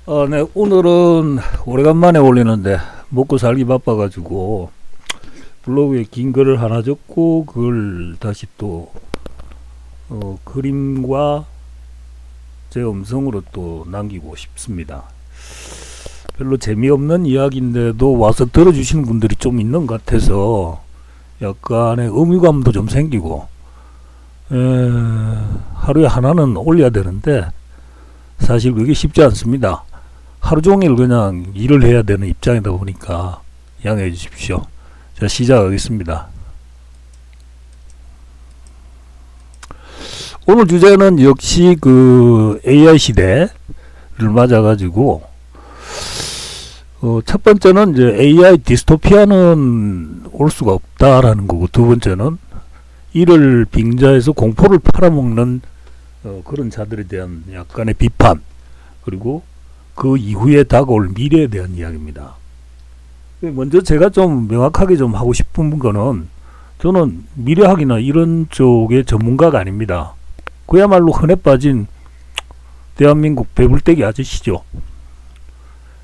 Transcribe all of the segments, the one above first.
네, 오늘은 오래간만에 올리는데 먹고 살기 바빠가지고 블로그에 긴 글을 하나 적고 그걸 다시 또 그림과 제 음성으로 또 남기고 싶습니다. 별로 재미없는 이야기인데도 와서 들어주시는 분들이 좀 있는 것 같아서 약간의 의무감도 좀 생기고 하루에 하나는 올려야 되는데 사실 그게 쉽지 않습니다. 하루 종일 그냥 일을 해야 되는 입장이다 보니까 양해해 주십시오. 자, 시작하겠습니다. 오늘 주제는 역시 그 AI 시대를 맞아가지고 첫 번째는 이제 AI 디스토피아는 올 수가 없다라는 거고, 두 번째는 이를 빙자해서 공포를 팔아먹는 그런 자들에 대한 약간의 비판, 그리고 그 이후에 다가올 미래에 대한 이야기입니다. 먼저 제가 좀 명확하게 좀 하고 싶은 거는, 저는 미래학이나 이런 쪽의 전문가가 아닙니다. 그야말로 흔해 빠진 대한민국 배불떼기 아저씨죠.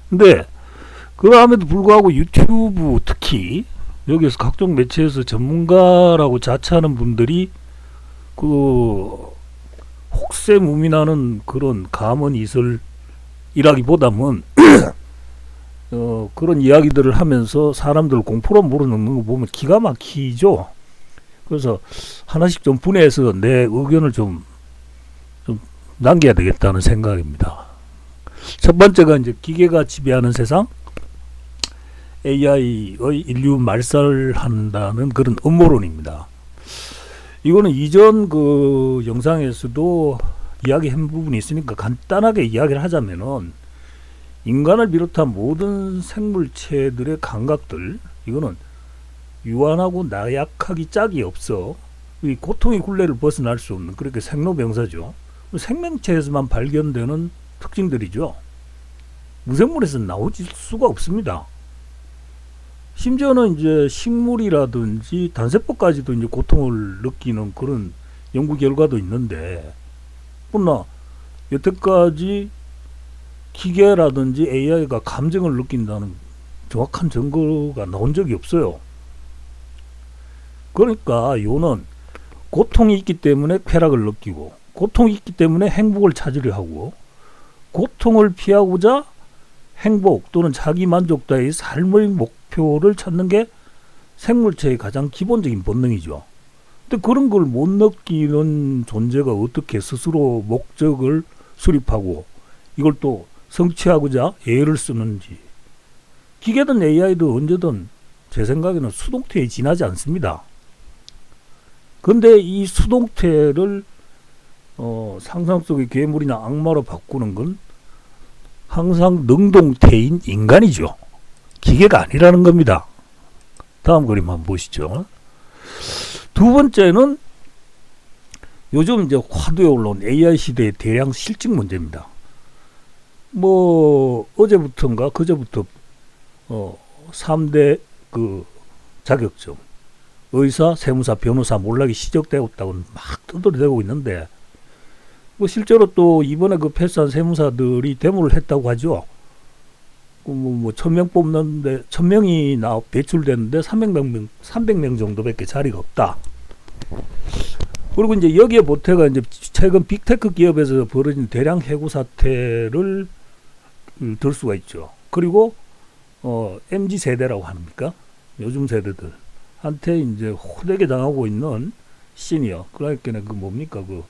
근데 그럼에도 불구하고 유튜브 특히 여기서 각종 매체에서 전문가라고 자처하는 분들이 그 혹세무민하는 그런 감언이설이라기보다는 그런 이야기들을 하면서 사람들 공포로 몰아넣는 거 보면 기가 막히죠. 그래서 하나씩 좀 분해해서 내 의견을 좀 남겨야 되겠다는 생각입니다. 첫 번째가 이제 기계가 지배하는 세상, AI의 인류 말살한다는 그런 음모론입니다. 이거는 이전 그 영상에서도 이야기한 부분이 있으니까 간단하게 이야기를 하자면은, 인간을 비롯한 모든 생물체들의 감각들, 이거는 유한하고 나약하기 짝이 없어 이 고통의 굴레를 벗어날 수 없는, 그렇게 생로병사죠. 생명체에서만 발견되는 특징들이죠. 무생물에서는 나오질 수가 없습니다. 심지어는 이제 식물이라든지 단세포까지도 이제 고통을 느끼는 그런 연구 결과도 있는데, 뿐나 여태까지 기계라든지 AI가 감정을 느낀다는 정확한 증거가 나온 적이 없어요. 그러니까 요는 고통이 있기 때문에 쾌락을 느끼고, 고통이 있기 때문에 행복을 찾으려 하고, 고통을 피하고자 행복 또는 자기 만족도의 삶의 목표를 찾는 게 생물체의 가장 기본적인 본능이죠. 근데 그런 걸 못 느끼는 존재가 어떻게 스스로 목적을 수립하고 이걸 또 성취하고자 애를 쓰는지. 기계든 AI든 언제든 제 생각에는 수동태에 지나지 않습니다. 근데 이 수동태를 상상 속의 괴물이나 악마로 바꾸는 건 항상 능동태인 인간이죠. 기계가 아니라는 겁니다. 다음 그림 한번 보시죠. 두 번째는 요즘 이제 화두에 올라온 AI 시대의 대량 실직 문제입니다. 뭐 어제부터인가 그제부터 3대 그 자격증, 의사, 세무사, 변호사 몰락이 시작되었다고 막 떠들어대고 있는데, 뭐 실제로 또 이번에 그 패스한 세무사들이 데모를 했다고 하죠. 뭐 1000명 뽑는데 1000명이 배출됐는데 300명 정도밖에 자리가 없다. 그리고 이제 여기에 보태가 이제 최근 빅테크 기업에서 벌어진 대량 해고 사태를 들 수가 있죠. 그리고 MZ 세대라고 합니까? 요즘 세대들한테 이제 호되게 당하고 있는 시니어, 그러니까 그 뭡니까, 그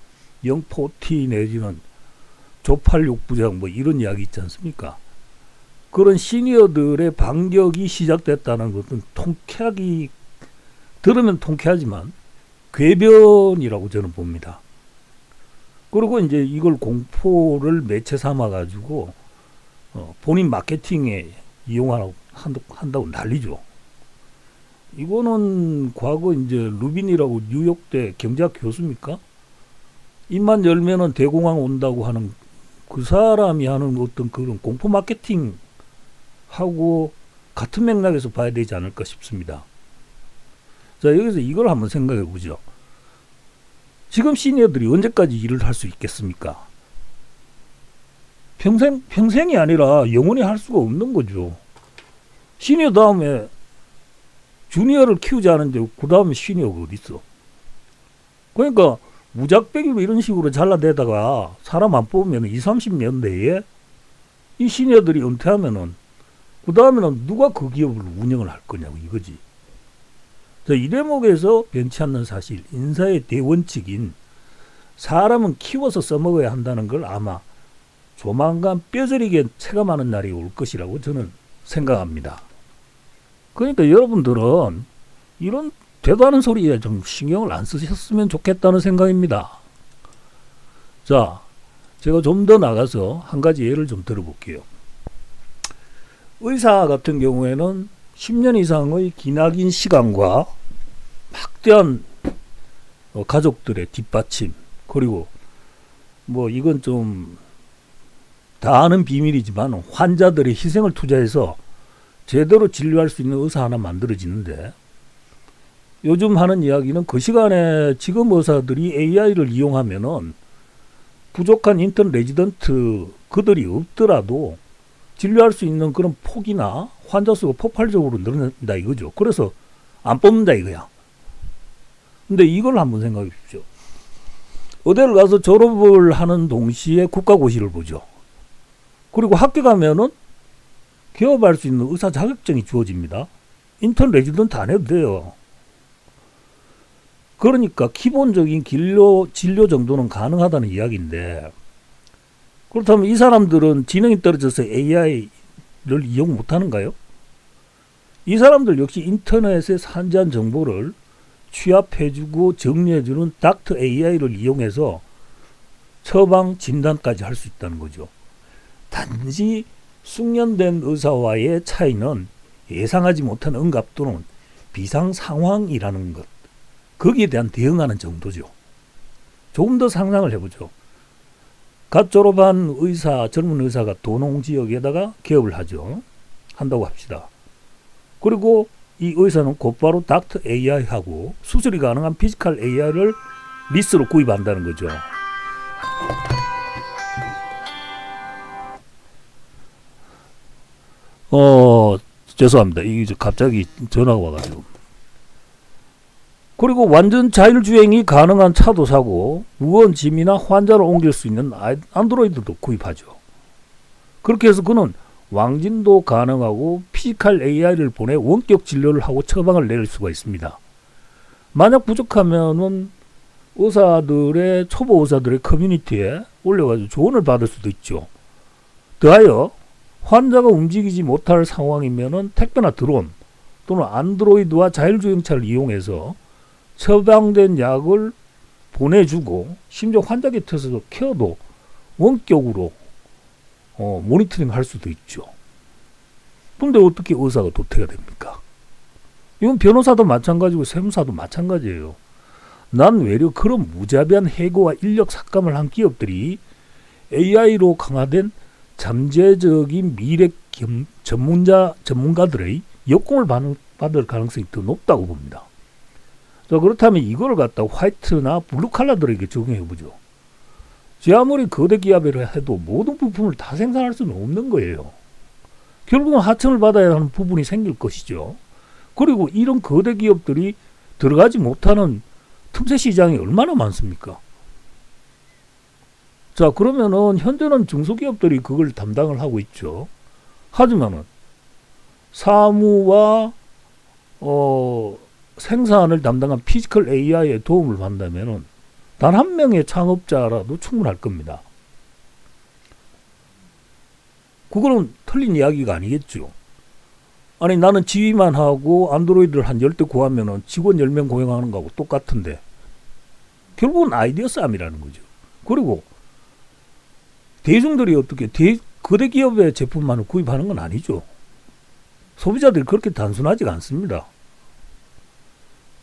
영포티 내지는 조팔육부장 뭐 이런 이야기 있지 않습니까? 그런 시니어들의 반격이 시작됐다는 것은 통쾌하기, 들으면 통쾌하지만 궤변이라고 저는 봅니다. 그리고 이제 이걸 공포를 매체 삼아 가지고 본인 마케팅에 한다고 난리죠. 이거는 과거 이제 루빈이라고 뉴욕대 경제학 교수입니까? 입만 열면은 대공황 온다고 하는 그 사람이 하는 어떤 그런 공포 마케팅 하고 같은 맥락에서 봐야 되지 않을까 싶습니다. 자, 여기서 이걸 한번 생각해 보죠. 지금 시니어들이 언제까지 일을 할 수 있겠습니까? 평생이 아니라 영원히 할 수가 없는 거죠. 시니어 다음에 주니어를 키우지 않은데 그 다음에 시니어가 어디 있어? 그러니까 무작배기로 이런 식으로 잘라내다가 사람 안 뽑으면 20, 30년 내에 이 시니어들이 은퇴하면은 그 다음에는 누가 그 기업을 운영을 할 거냐고 이거지. 이 대목에서 변치 않는 사실, 인사의 대원칙인 사람은 키워서 써먹어야 한다는 걸 아마 조만간 뼈저리게 체감하는 날이 올 것이라고 저는 생각합니다. 그러니까 여러분들은 이런 되도 않은 소리에 좀 신경을 안 쓰셨으면 좋겠다는 생각입니다. 자, 제가 좀 더 나가서 한 가지 예를 좀 들어볼게요. 의사 같은 경우에는 10년 이상의 기나긴 시간과 막대한 가족들의 뒷받침, 그리고 뭐 이건 좀 다 아는 비밀이지만 환자들의 희생을 투자해서 제대로 진료할 수 있는 의사 하나 만들어지는데, 요즘 하는 이야기는 그 시간에 지금 의사들이 AI를 이용하면은 부족한 인턴 레지던트 그들이 없더라도 진료할 수 있는 그런 폭이나 환자 수가 폭발적으로 늘어난다 이거죠. 그래서 안 뽑는다 이거야. 근데 이걸 한번 생각해 보십시오. 의대를 가서 졸업을 하는 동시에 국가고시를 보죠. 그리고 학교 가면은 개업할 수 있는 의사 자격증이 주어집니다. 인턴 레지던트 안 해도 돼요. 그러니까 기본적인 진료 정도는 가능하다는 이야기인데, 그렇다면 이 사람들은 지능이 떨어져서 AI를 이용 못하는가요? 이 사람들 역시 인터넷에 산재한 정보를 취합해주고 정리해주는 닥터 AI를 이용해서 처방 진단까지 할 수 있다는 거죠. 단지 숙련된 의사와의 차이는 예상하지 못한 응급 또는 비상 상황이라는 것, 거기에 대한 대응하는 정도죠. 조금 더 상상을 해보죠. 갓 졸업한 젊은 의사가 도농 지역에다가 개업을 한다고 합시다. 그리고 이 의사는 곧바로 닥터 AI하고 수술이 가능한 피지컬 AI를 리스로 구입한다는 거죠. 죄송합니다. 이게 갑자기 전화가 와가지고. 그리고 완전 자율주행이 가능한 차도 사고 무거운 짐이나 환자를 옮길 수 있는 안드로이드도 구입하죠. 그렇게 해서 그는 왕진도 가능하고 피지컬 AI를 보내 원격 진료를 하고 처방을 내릴 수가 있습니다. 만약 부족하면은 초보 의사들의 커뮤니티에 올려가지고 조언을 받을 수도 있죠. 더하여 환자가 움직이지 못할 상황이면은 택배나 드론 또는 안드로이드와 자율주행차를 이용해서 처방된 약을 보내주고 심지어 환자 곁에서도 케어도 원격으로 모니터링 할 수도 있죠. 그런데 어떻게 의사가 도태가 됩니까? 이건 변호사도 마찬가지고 세무사도 마찬가지예요. 난 외려 그런 무자비한 해고와 인력 삭감을 한 기업들이 AI로 강화된 잠재적인 미래 전문가들의 역공을 받을 가능성이 더 높다고 봅니다. 자, 그렇다면 이걸 갖다 화이트나 블루칼라들에게 적용해보죠. 제 아무리 거대 기업이라 해도 모든 부품을 다 생산할 수는 없는 거예요. 결국은 하청을 받아야 하는 부분이 생길 것이죠. 그리고 이런 거대 기업들이 들어가지 못하는 틈새 시장이 얼마나 많습니까? 자, 그러면은 현재는 중소기업들이 그걸 담당을 하고 있죠. 하지만은 사무와 생산을 담당한 피지컬 AI의 도움을 받는다면은 단 한 명의 창업자라도 충분할 겁니다. 그거는 틀린 이야기가 아니겠죠. 아니, 나는 지휘만 하고 안드로이드를 한 10대 구하면은 직원 10명 고용하는 거하고 똑같은데 결국은 아이디어 싸움이라는 거죠. 그리고 대중들이 어떻게 거대 기업의 제품만을 구입하는 건 아니죠. 소비자들이 그렇게 단순하지가 않습니다.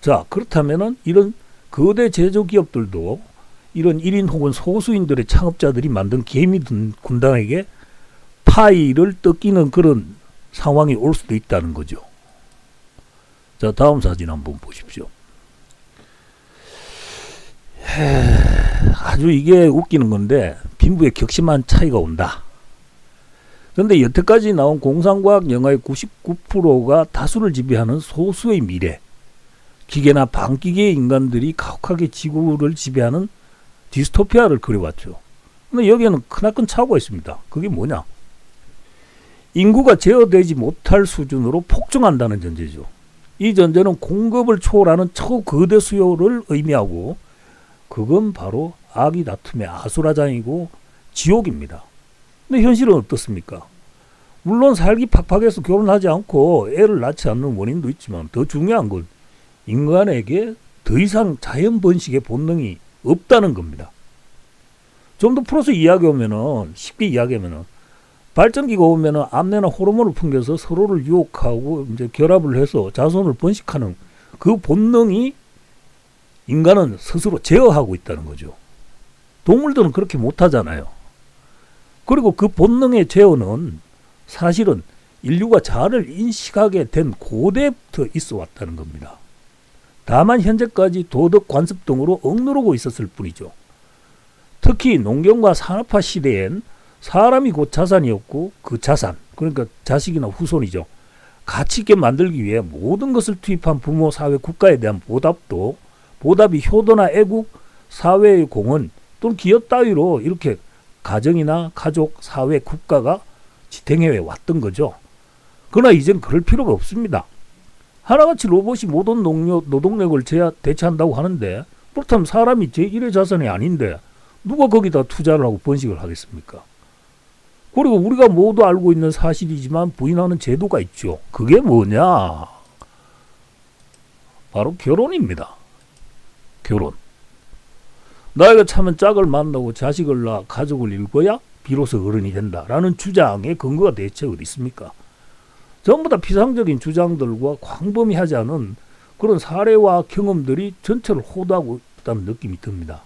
자, 그렇다면은 이런 거대 제조기업들도 이런 1인 혹은 소수인들의 창업자들이 만든 개미 군단에게 파이를 뜯기는 그런 상황이 올 수도 있다는 거죠. 자, 다음 사진 한번 보십시오. 아주 이게 웃기는 건데 빈부에 격심한 차이가 온다. 그런데 여태까지 나온 공상과학 영화의 99%가 다수를 지배하는 소수의 미래, 기계나 반기계의 인간들이 가혹하게 지구를 지배하는 디스토피아를 그려왔죠. 근데 여기에는 크나큰 착오가 있습니다. 그게 뭐냐? 인구가 제어되지 못할 수준으로 폭증한다는 전제죠. 이 전제는 공급을 초월하는 초거대 수요를 의미하고, 그건 바로 악의 다툼의 아수라장이고 지옥입니다. 근데 현실은 어떻습니까? 물론 살기 팍팍해서 결혼하지 않고 애를 낳지 않는 원인도 있지만, 더 중요한 건 인간에게 더 이상 자연 번식의 본능이 없다는 겁니다. 좀 더 풀어서 이야기하면은, 쉽게 이야기하면은, 발전기가 오면은 암내나 호르몬을 풍겨서 서로를 유혹하고 이제 결합을 해서 자손을 번식하는 그 본능이 인간은 스스로 제어하고 있다는 거죠. 동물들은 그렇게 못하잖아요. 그리고 그 본능의 제어는 사실은 인류가 자아를 인식하게 된 고대부터 있어 왔다는 겁니다. 다만 현재까지 도덕 관습 등으로 억누르고 있었을 뿐이죠. 특히 농경과 산업화 시대엔 사람이 곧 자산이었고, 그 자산, 그러니까 자식이나 후손이죠, 가치 있게 만들기 위해 모든 것을 투입한 부모, 사회, 국가에 대한 보답이 효도나 애국, 사회의 공헌 또는 기업 따위로 이렇게 가정이나 가족, 사회, 국가가 지탱해 왔던 거죠. 그러나 이젠 그럴 필요가 없습니다. 하나같이 로봇이 모든 노동력을 대체한다고 하는데, 그렇다면 사람이 제1의 자산이 아닌데 누가 거기다 투자를 하고 번식을 하겠습니까? 그리고 우리가 모두 알고 있는 사실이지만 부인하는 제도가 있죠. 그게 뭐냐? 바로 결혼입니다. 결혼. 나이가 차면 짝을 만나고 자식을 낳아 가족을 이루어야 비로소 어른이 된다라는 주장의 근거가 대체 어디 있습니까? 전부 다 피상적인 주장들과 광범위하지 않은 그런 사례와 경험들이 전체를 호도하고 있다는 느낌이 듭니다.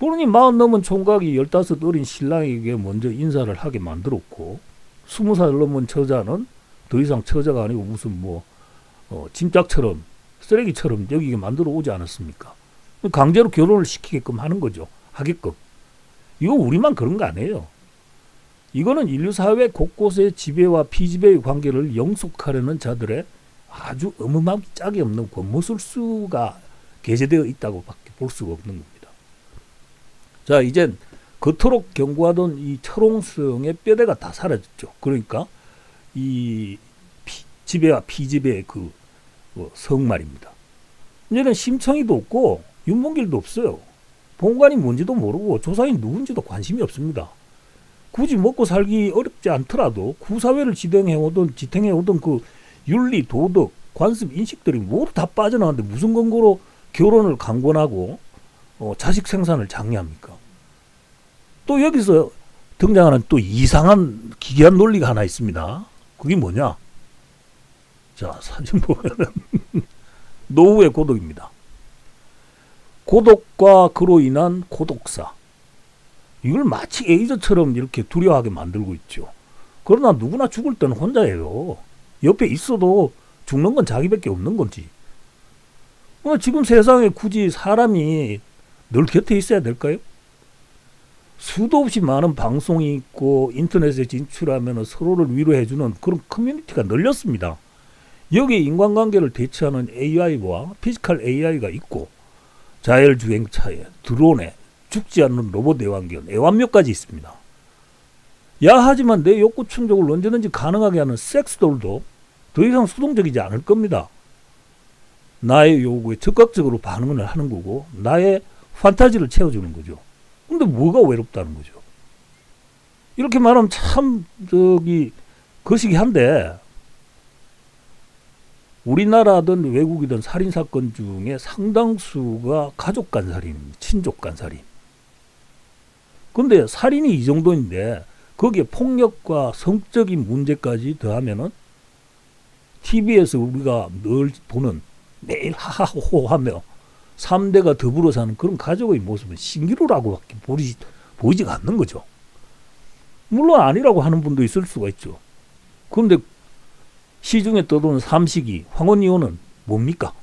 본인이 40 넘은 총각이 15 어린 신랑에게 먼저 인사를 하게 만들었고, 20살 넘은 처자는 더 이상 처자가 아니고 무슨 짐짝처럼 쓰레기처럼 여기게 만들어 오지 않았습니까? 강제로 결혼을 시키게끔 하는 거죠. 하게끔. 이거 우리만 그런 거 아니에요. 이거는 인류 사회 곳곳의 지배와 피지배의 관계를 영속하려는 자들의 아주 어마어마하게 짝이 없는 권모술수가 게재되어 있다고 밖에 볼 수가 없는 겁니다. 자, 이젠 그토록 경고하던 이 철옹성의 뼈대가 다 사라졌죠. 그러니까 이 지배와 피지배의 그 성말입니다. 이제는 심청이도 없고 윤봉길도 없어요. 본관이 뭔지도 모르고 조사인 누군지도 관심이 없습니다. 굳이 먹고 살기 어렵지 않더라도 구사회를 지탱해오던 그 윤리, 도덕, 관습, 인식들이 모두 다 빠져나가는데 무슨 근거로 결혼을 강권하고 자식 생산을 장려합니까? 또 여기서 등장하는 또 이상한 기괴한 논리가 하나 있습니다. 그게 뭐냐? 자, 사진 보면은 노후의 고독입니다. 고독과 그로 인한 고독사. 이걸 마치 에이즈처럼 이렇게 두려워하게 만들고 있죠. 그러나 누구나 죽을 때는 혼자예요. 옆에 있어도 죽는 건 자기밖에 없는 건지. 지금 세상에 굳이 사람이 늘 곁에 있어야 될까요? 수도 없이 많은 방송이 있고 인터넷에 진출하면 서로를 위로해주는 그런 커뮤니티가 늘렸습니다. 여기에 인간관계를 대체하는 AI와 피지컬 AI가 있고, 자율주행차에, 드론에, 죽지 않는 로봇 애완견, 애완묘까지 있습니다. 하지만 내 욕구 충족을 언제든지 가능하게 하는 섹스돌도 더 이상 수동적이지 않을 겁니다. 나의 요구에 적극적으로 반응을 하는 거고, 나의 판타지를 채워주는 거죠. 근데 뭐가 외롭다는 거죠. 이렇게 말하면 참 거시기한데, 우리나라든 외국이든 살인사건 중에 상당수가 가족 간 살인입니다. 친족 간 살인. 근데 살인이 이 정도인데 거기에 폭력과 성적인 문제까지 더하면은 TV에서 우리가 늘 보는 매일 하하호호 하며 3대가 더불어 사는 그런 가족의 모습은 신기루라고밖에 보이지가 않는 거죠. 물론 아니라고 하는 분도 있을 수가 있죠. 그런데 시중에 떠도는 삼식이, 황혼이혼은 뭡니까?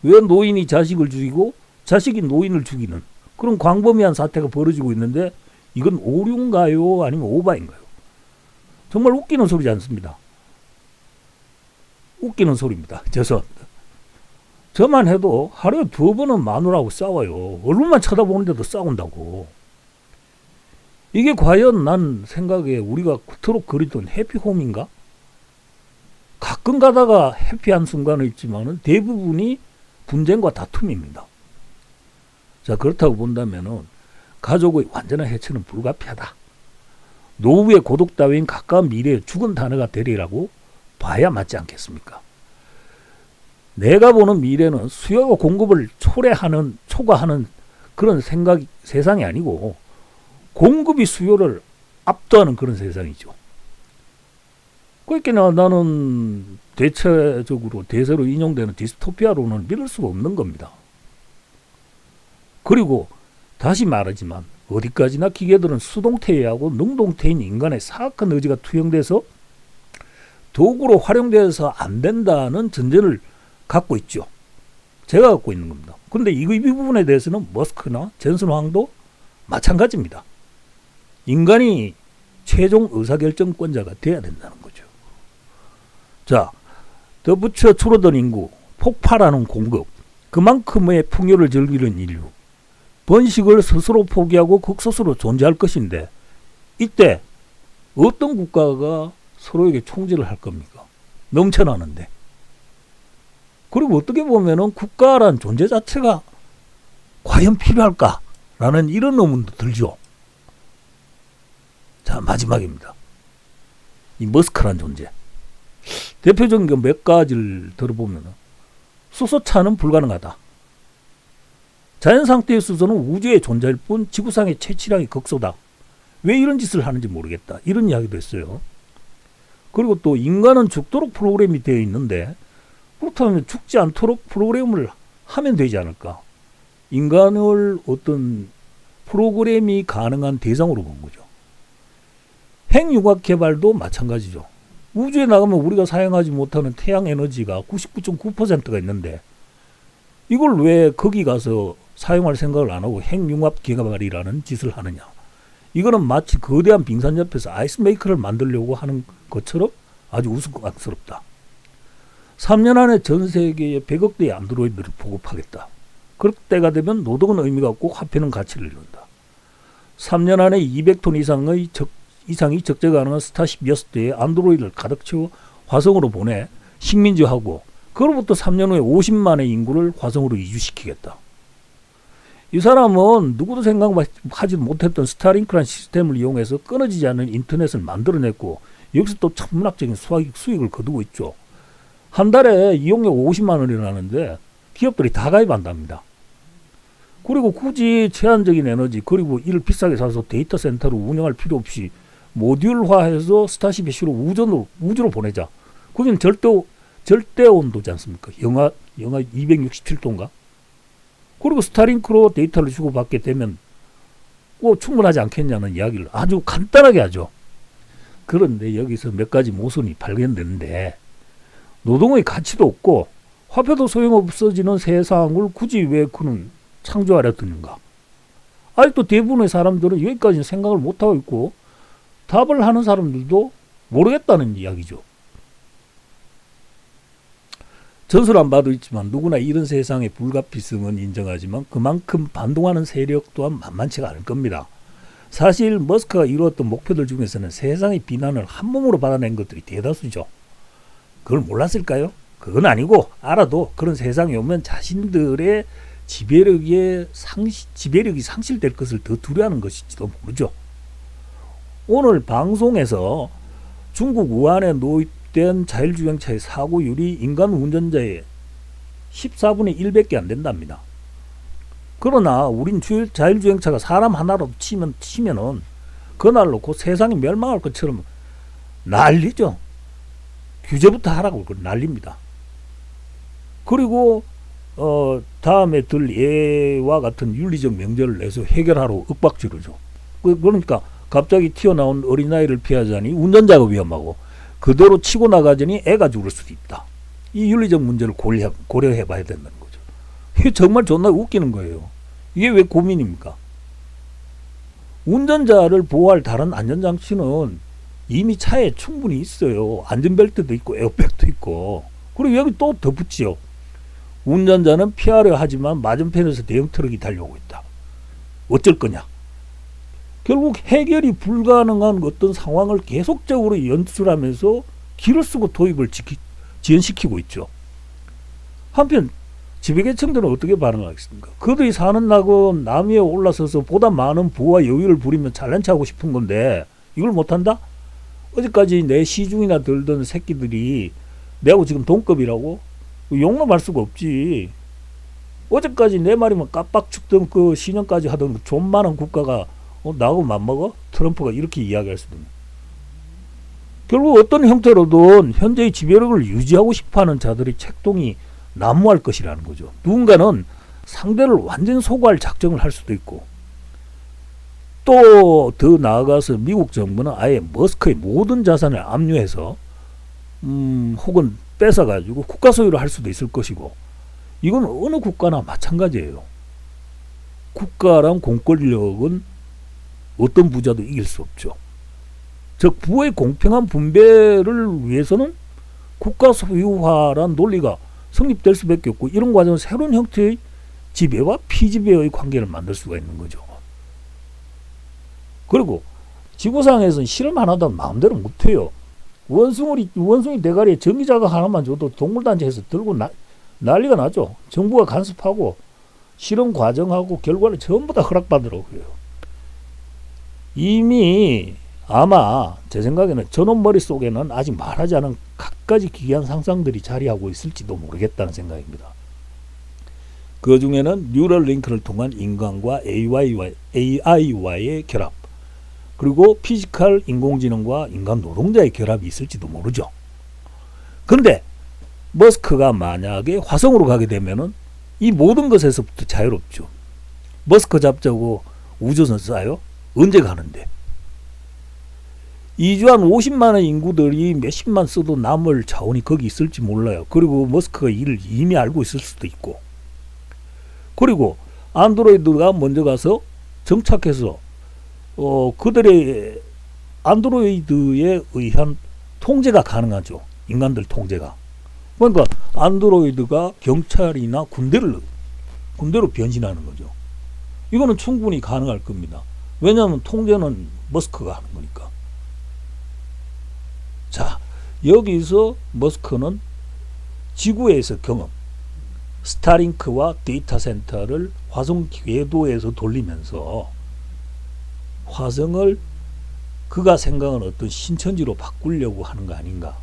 왜 노인이 자식을 죽이고 자식이 노인을 죽이는 그런 광범위한 사태가 벌어지고 있는데, 이건 오류인가요? 아니면 오바인가요? 정말 웃기는 소리지 않습니다. 웃기는 소리입니다. 죄송합니다. 저만 해도 하루에 2번은 마누라하고 싸워요. 얼굴만 쳐다보는데도 싸운다고. 이게 과연 난 생각에 우리가 그토록 그리던 해피홈인가? 가끔 가다가 해피한 순간은 있지만은 대부분이 분쟁과 다툼입니다. 자, 그렇다고 본다면은 가족의 완전한 해체는 불가피하다. 노후의 고독 따윈 가까운 미래에 죽은 단어가 되리라고 봐야 맞지 않겠습니까? 내가 보는 미래는 수요와 공급을 초과하는 그런 세상이 아니고 공급이 수요를 압도하는 그런 세상이죠. 그러니까 나는 대세로 인용되는 디스토피아로는 믿을 수가 없는 겁니다. 그리고 다시 말하지만 어디까지나 기계들은 수동태하고 능동태인 인간의 사악한 의지가 투영돼서 도구로 활용돼서 안 된다는 전제를 갖고 있죠. 제가 갖고 있는 겁니다. 그런데 이 부분에 대해서는 머스크나 젠슨 황도 마찬가지입니다. 인간이 최종 의사결정권자가 돼야 된다는 거죠. 자, 덧붙여 줄어든 인구, 폭발하는 공급, 그만큼의 풍요를 즐기는 인류, 번식을 스스로 포기하고 극소수로 존재할 것인데 이때 어떤 국가가 서로에게 총질을 할 겁니까? 넘쳐나는데. 그리고 어떻게 보면은 국가란 존재 자체가 과연 필요할까라는 이런 의문도 들죠. 자, 마지막입니다. 이 머스크란 존재. 대표적인 몇 가지를 들어보면 수소차는 불가능하다. 자연 상태의 수소는 우주에 존재할 뿐 지구상의 채취량이 극소다. 왜 이런 짓을 하는지 모르겠다. 이런 이야기도 했어요. 그리고 또 인간은 죽도록 프로그램이 되어 있는데 그렇다면 죽지 않도록 프로그램을 하면 되지 않을까. 인간을 어떤 프로그램이 가능한 대상으로 본 거죠. 핵융합 개발도 마찬가지죠. 우주에 나가면 우리가 사용하지 못하는 태양 에너지가 99.9%가 있는데 이걸 왜 거기 가서 사용할 생각을 안 하고 핵융합 개발이라는 짓을 하느냐. 이거는 마치 거대한 빙산 옆에서 아이스메이커를 만들려고 하는 것처럼 아주 우스꽝스럽다. 3년 안에 전 세계에 100억 대의 안드로이드를 보급하겠다. 그럴 때가 되면 노동은 의미가 없고 화폐는 가치를 이룬다. 3년 안에 200톤 이상이 적재 가능한 스타쉽 6대의 안드로이드를 가득 채워 화성으로 보내 식민지하고 그로부터 3년 후에 50만의 인구를 화성으로 이주시키겠다. 이 사람은 누구도 생각하지 못했던 스타링크라는 시스템을 이용해서 끊어지지 않는 인터넷을 만들어냈고 여기서 또 천문학적인 수익을 거두고 있죠. 한 달에 이용료 50만 원이 나는데 기업들이 다 가입한답니다. 그리고 굳이 제한적인 에너지 그리고 이를 비싸게 사서 데이터 센터를 운영할 필요 없이 모듈화해서 스타쉽의 시로 우주로 보내자. 거기는 절대 온도지 않습니까? 영하 267도인가? 그리고 스타링크로 데이터를 주고받게 되면 충분하지 않겠냐는 이야기를 아주 간단하게 하죠. 그런데 여기서 몇 가지 모순이 발견되는데 노동의 가치도 없고 화폐도 소용없어지는 세상을 굳이 왜 그는 창조하려 드는가? 아직도 대부분의 사람들은 여기까지는 생각을 못하고 있고 답을 하는 사람들도 모르겠다는 이야기죠. 전술 안 봐도 있지만 누구나 이런 세상의 불가피성은 인정하지만 그만큼 반동하는 세력 또한 만만치가 않을 겁니다. 사실 머스크가 이루었던 목표들 중에서는 세상의 비난을 한 몸으로 받아낸 것들이 대다수죠. 그걸 몰랐을까요? 그건 아니고 알아도 그런 세상에 오면 자신들의 지배력이 상실될 것을 더 두려워하는 것일지도 모르죠. 오늘 방송에서 중국 우한에 도입된 자율주행차의 사고율이 인간 운전자의 14분의 1밖에 안 된답니다. 그러나 우린 자율주행차가 사람 하나로 치면은 그날로 곧 세상이 멸망할 것처럼 난리죠. 규제부터 하라고 난립니다. 그리고 다음에 들 예와 같은 윤리적 명제를 내서 해결하러 윽박지르죠. 그러니까 갑자기 튀어나온 어린아이를 피하자니 운전자가 위험하고 그대로 치고 나가자니 애가 죽을 수도 있다. 이 윤리적 문제를 고려해 봐야 된다는 거죠. 이게 정말 존나 웃기는 거예요. 이게 왜 고민입니까? 운전자를 보호할 다른 안전장치는 이미 차에 충분히 있어요. 안전벨트도 있고 에어백도 있고. 그리고 여기 또 덧붙지요. 운전자는 피하려 하지만 맞은편에서 대형 트럭이 달려오고 있다. 어쩔 거냐? 결국 해결이 불가능한 어떤 상황을 계속적으로 연출하면서 길을 쓰고 도입을 지연시키고 있죠. 한편 지배계층들은 어떻게 반응하겠습니까? 그들이 사는 낙은 남 위에 올라서서 보다 많은 부와 여유를 부리면 잘난 체 하고 싶은 건데 이걸 못한다? 어제까지 내 시중이나 들던 새끼들이 내하고 지금 동급이라고? 용납할 수가 없지. 어제까지 내 말이면 깜빡 죽던 그 신형까지 하던 그 존만한 국가가 나하고 맞먹어? 트럼프가 이렇게 이야기할 수도 있는. 결국 어떤 형태로든 현재의 지배력을 유지하고 싶어하는 자들의 책동이 난무할 것이라는 거죠. 누군가는 상대를 완전 소구할 작정을 할 수도 있고, 또 더 나아가서 미국 정부는 아예 머스크의 모든 자산을 압류해서 혹은 뺏어가지고 국가 소유를 할 수도 있을 것이고, 이건 어느 국가나 마찬가지예요. 국가랑 공권력은 어떤 부자도 이길 수 없죠. 즉 부의 공평한 분배를 위해서는 국가 소유화란 논리가 성립될 수밖에 없고, 이런 과정은 새로운 형태의 지배와 피지배의 관계를 만들 수가 있는 거죠. 그리고 지구상에서는 실험 하나도 마음대로 못해요. 원숭이 대가리에 전기자각 하나만 줘도 동물단체에서 들고 난리가 나죠. 정부가 간섭하고 실험 과정하고 결과를 전부 다 허락받으라고 해요. 이미 아마 제 생각에는 저놈 머릿속에는 아직 말하지 않은 갖가지 기이한 상상들이 자리하고 있을지도 모르겠다는 생각입니다. 그 중에는 뉴럴링크를 통한 인간과 AI와의 결합, 그리고 피지컬 인공지능과 인간 노동자의 결합이 있을지도 모르죠. 그런데 머스크가 만약에 화성으로 가게 되면은 이 모든 것에서부터 자유롭죠. 머스크 잡자고 우주선 쏴요? 언제 가는데? 이주한 50만의 인구들이 몇십만 써도 남을 자원이 거기 있을지 몰라요. 그리고 머스크가 이를 이미 알고 있을 수도 있고, 그리고 안드로이드가 먼저 가서 정착해서 그들의 안드로이드에 의한 통제가 가능하죠. 인간들 통제가. 그러니까 안드로이드가 경찰이나 군대로 변신하는 거죠. 이거는 충분히 가능할 겁니다. 왜냐하면 통제는 머스크가 하는 거니까. 자, 여기서 머스크는 지구에서 경험, 스타링크와 데이터 센터를 화성 궤도에서 돌리면서 화성을 그가 생각하는 어떤 신천지로 바꾸려고 하는 거 아닌가.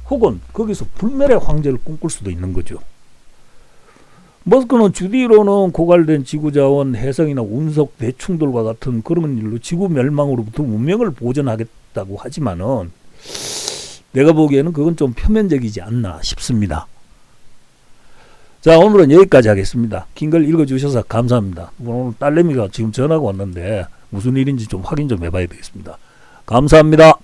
혹은 거기서 불멸의 황제를 꿈꿀 수도 있는 거죠. 머스크는 주디로는 고갈된 지구자원, 해성이나 운석 대충돌과 같은 그런 일로 지구 멸망으로부터 문명을 보존하겠다고 하지만은 내가 보기에는 그건 좀 표면적이지 않나 싶습니다. 자, 오늘은 여기까지 하겠습니다. 긴 글 읽어주셔서 감사합니다. 오늘 딸내미가 지금 전화가 왔는데 무슨 일인지 좀 확인 좀 해봐야 되겠습니다. 감사합니다.